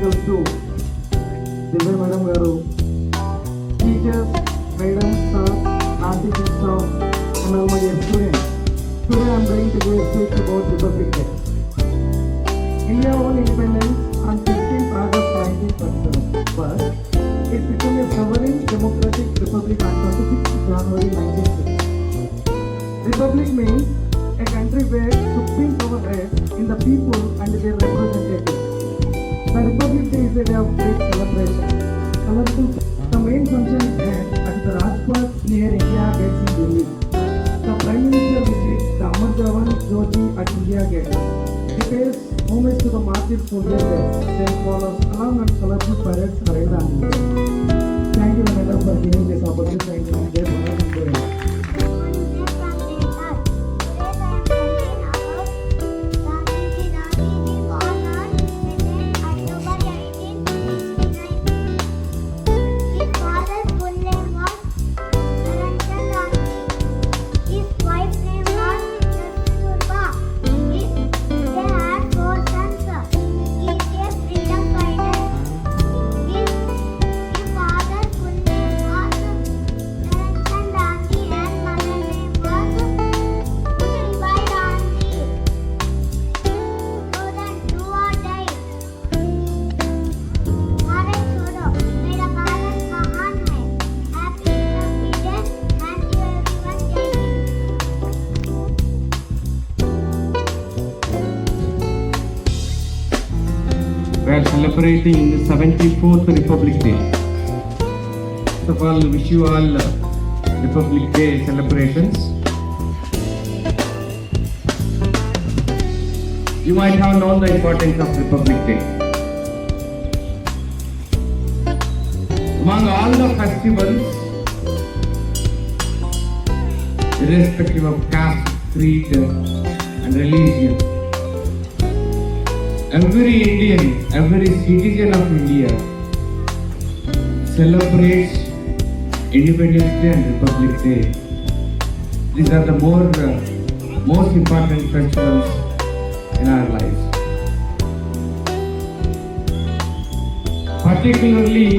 equals to Divya Madam Garu, teachers, Madam, Sir, Auntie, Staff, and all my dear students. Today I am going to give a speech about Republic Day. India won independence on 15th August 1947. First, it became a sovereign democratic republic on 26th January 1960. Republic means a country where supreme power rests in the people and their representatives. The Republic Day is a day of great celebration. Colorful. The main function is held at the Rajpath near India Gate in Delhi. The Prime Minister visits the Amar Jawan Jyoti at India Gate. He pays homage to the martyr soldiers, then follows long and colorful parades around the India. Thank you, Madam, for giving this opportunity. Thank you. We are celebrating the 74th Republic Day. First of all, wish you all Republic Day celebrations. You might have known the importance of Republic Day. Among all the festivals, irrespective of caste, creed, and religion, every Indian, every citizen of India celebrates Independence Day and Republic Day. These are the most important festivals in our lives. Particularly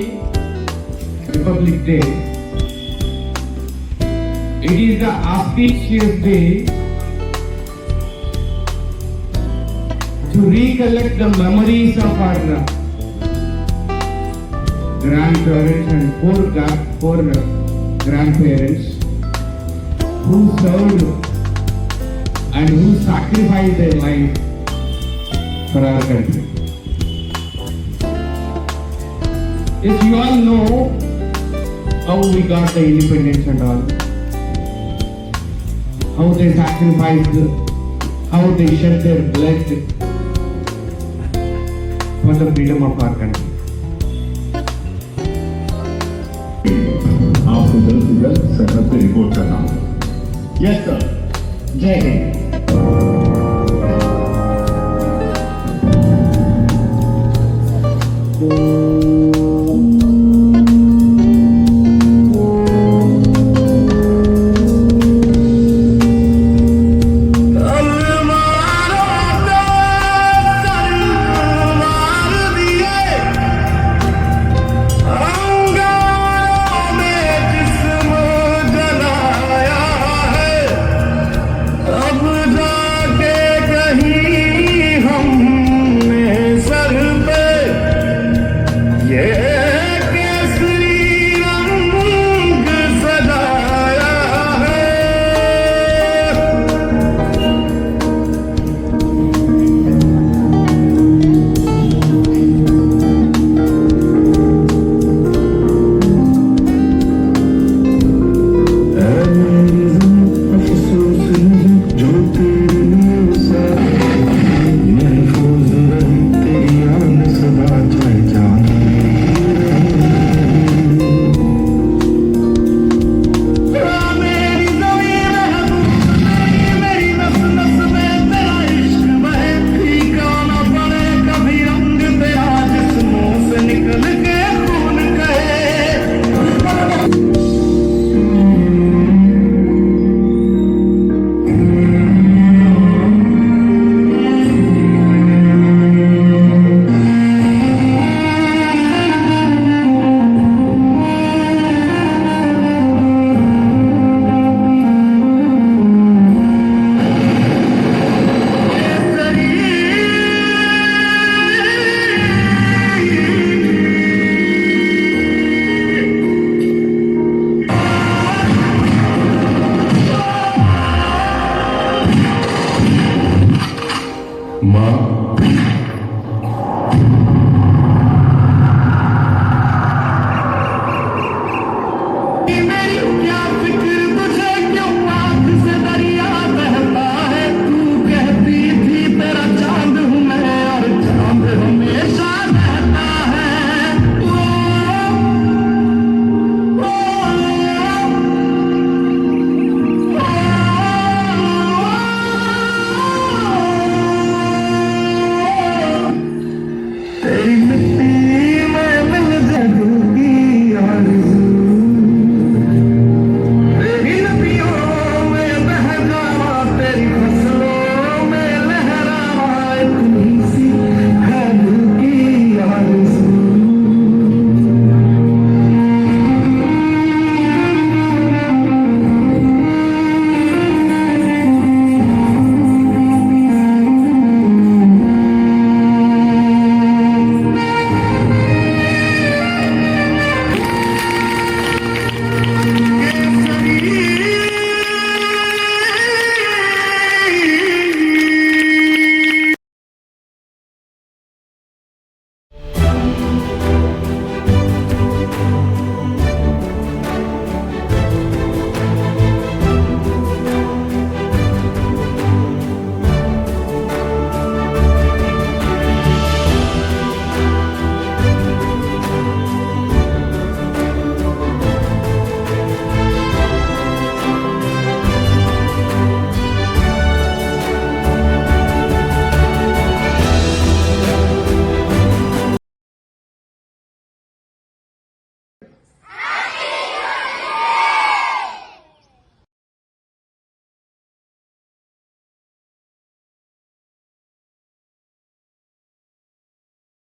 Republic Day, it is the auspicious day to recollect the memories of our grandparents and four grandparents who served and who sacrificed their life for our country. Yes, you all know how we got the independence and all, how they sacrificed, how they shed their blood for the freedom of our country. आपको जल्द से जल्द सरहद पे report करना होगा। Yes sir. जय हिंद। तेरी मिट्टी